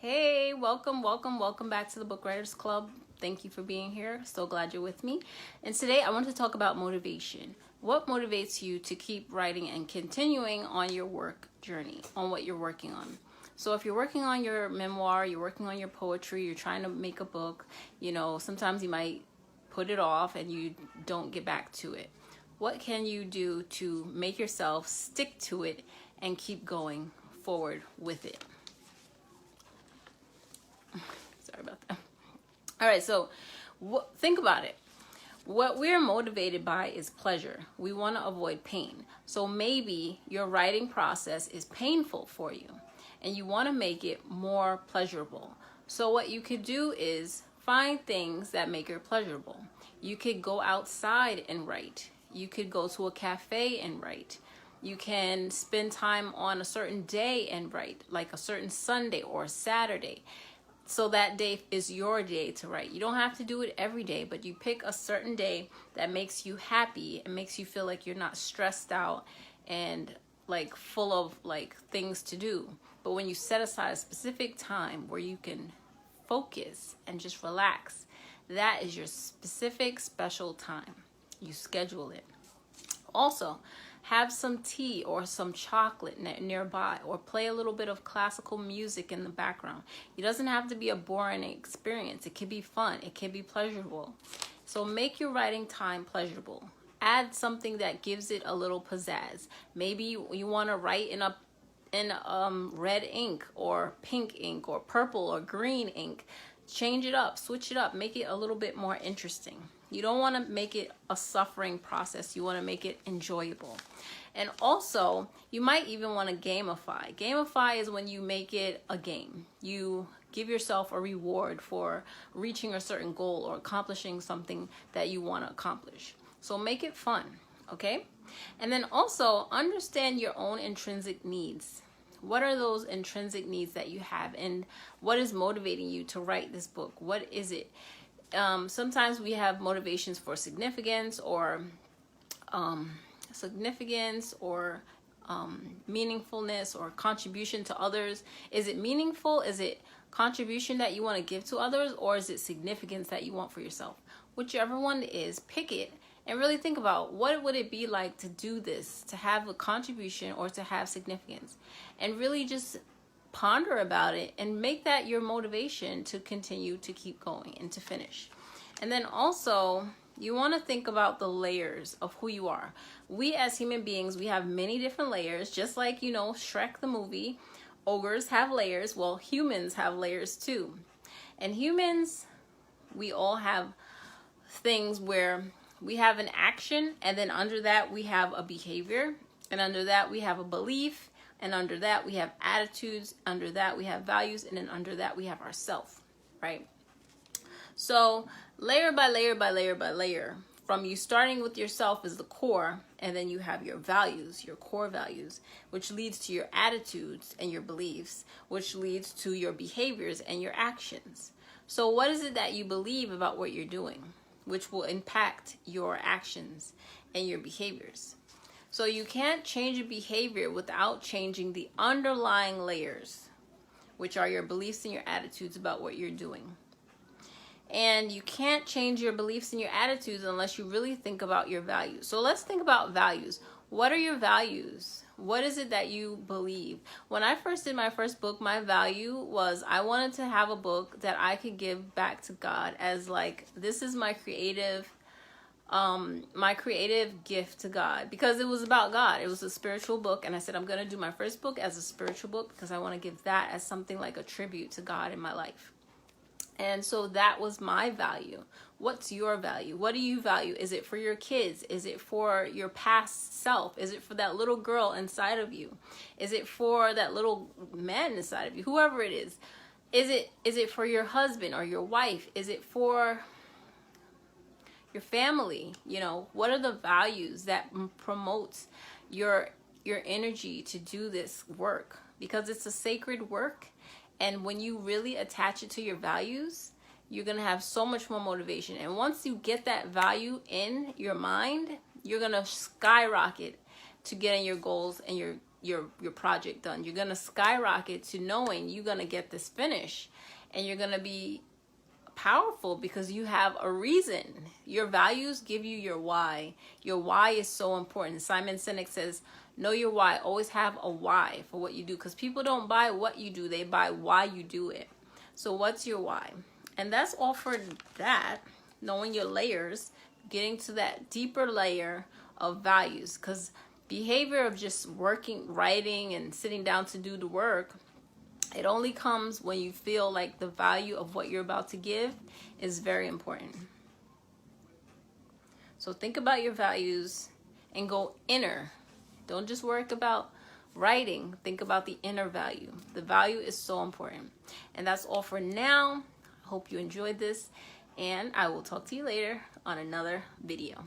Hey, welcome back to the Book Writers Club. Thank you for being here. So glad you're with me. And today I want to talk about motivation. What motivates you to keep writing and continuing on your work journey, on what you're working on? So if you're working on your memoir, you're working on your poetry, you're trying to make a book, sometimes you might put it off and you don't get back to it. What can you do to make yourself stick to it and keep going forward with it? Sorry about that. All right, so think about it. What we're motivated by is pleasure. We want to avoid pain. So maybe your writing process is painful for you and you want to make it more pleasurable. So what you could do is find things that make it pleasurable. You could go outside and write. You could go to a cafe and write. You can spend time on a certain day and write, like a certain Sunday or Saturday. So that day is your day to write. You don't have to do it every day, but you pick a certain day that makes you happy and makes you feel like you're not stressed out and like full of like things to do. But when you set aside a specific time where you can focus and just relax, that is your specific special time. You schedule it. Also, have some tea or some chocolate nearby, or play a little bit of classical music in the background. It doesn't have to be a boring experience. It can be fun. It can be pleasurable. So make your writing time pleasurable. Add something that gives it a little pizzazz. Maybe you want to write in red ink or pink ink or purple or green ink. Change it up, switch it up, make it a little bit more interesting. You don't want to make it a suffering process. You want to make it enjoyable. And also, you might even want to gamify. Gamify is when you make it a game. You give yourself a reward for reaching a certain goal or accomplishing something that you want to accomplish. So make it fun, okay? And then also understand your own intrinsic needs. What are those intrinsic needs that you have, and what is motivating you to write this book? What is it? Sometimes we have motivations for significance or meaningfulness or contribution to others. Is it meaningful? Is it contribution that you want to give to others, or is it significance that you want for yourself? Whichever one it is, pick it and really think about what would it be like to do this, to have a contribution or to have significance, and really just ponder about it and make that your motivation to continue to keep going and to finish. And then also, you want to think about the layers of who you are. We as human beings, we have many different layers, just like, Shrek the movie. Ogres have layers. Well, humans have layers too. And humans, we all have things where we have an action, and then under that we have a behavior, and under that we have a belief, and under that we have attitudes, under that we have values, and then under that we have ourself, right? So layer by layer by layer by layer, from you starting with yourself as the core, and then you have your values, your core values, which leads to your attitudes and your beliefs, which leads to your behaviors and your actions. So what is it that you believe about what you're doing, which will impact your actions and your behaviors? So you can't change a behavior without changing the underlying layers, which are your beliefs and your attitudes about what you're doing. And you can't change your beliefs and your attitudes unless you really think about your values. So let's think about values. What are your values? What is it that you believe? When I first did my first book, my value was I wanted to have a book that I could give back to God as like, this is my creative gift to God, because it was about God. It was a spiritual book, and I said I'm going to do my first book as a spiritual book because I want to give that as something like a tribute to God in my life. And so that was my value. What's your value? What do you value? Is it for your kids? Is it for your past self? Is it for that little girl inside of you? Is it for that little man inside of you? Whoever it is. Is it for your husband or your wife? Is it for your family? What are the values that promotes your energy to do this work? Because it's a sacred work. And when you really attach it to your values, you're going to have so much more motivation. And once you get that value in your mind, you're going to skyrocket to getting your goals and your your project done. You're gonna skyrocket to knowing you're gonna get this finished, and you're gonna be powerful because you have a reason. Your values give you your why. Your why is so important. Simon Sinek says, know your why. Always have a why for what you do, because people don't buy what you do, they buy why you do it. So what's your why? And that's all for that. Knowing your layers, getting to that deeper layer of values, because behavior of just working, writing, and sitting down to do the work, it only comes when you feel like the value of what you're about to give is very important. So think about your values and go inner. Don't just work about writing. Think about the inner value. The value is so important. And that's all for now. I hope you enjoyed this, and I will talk to you later on another video.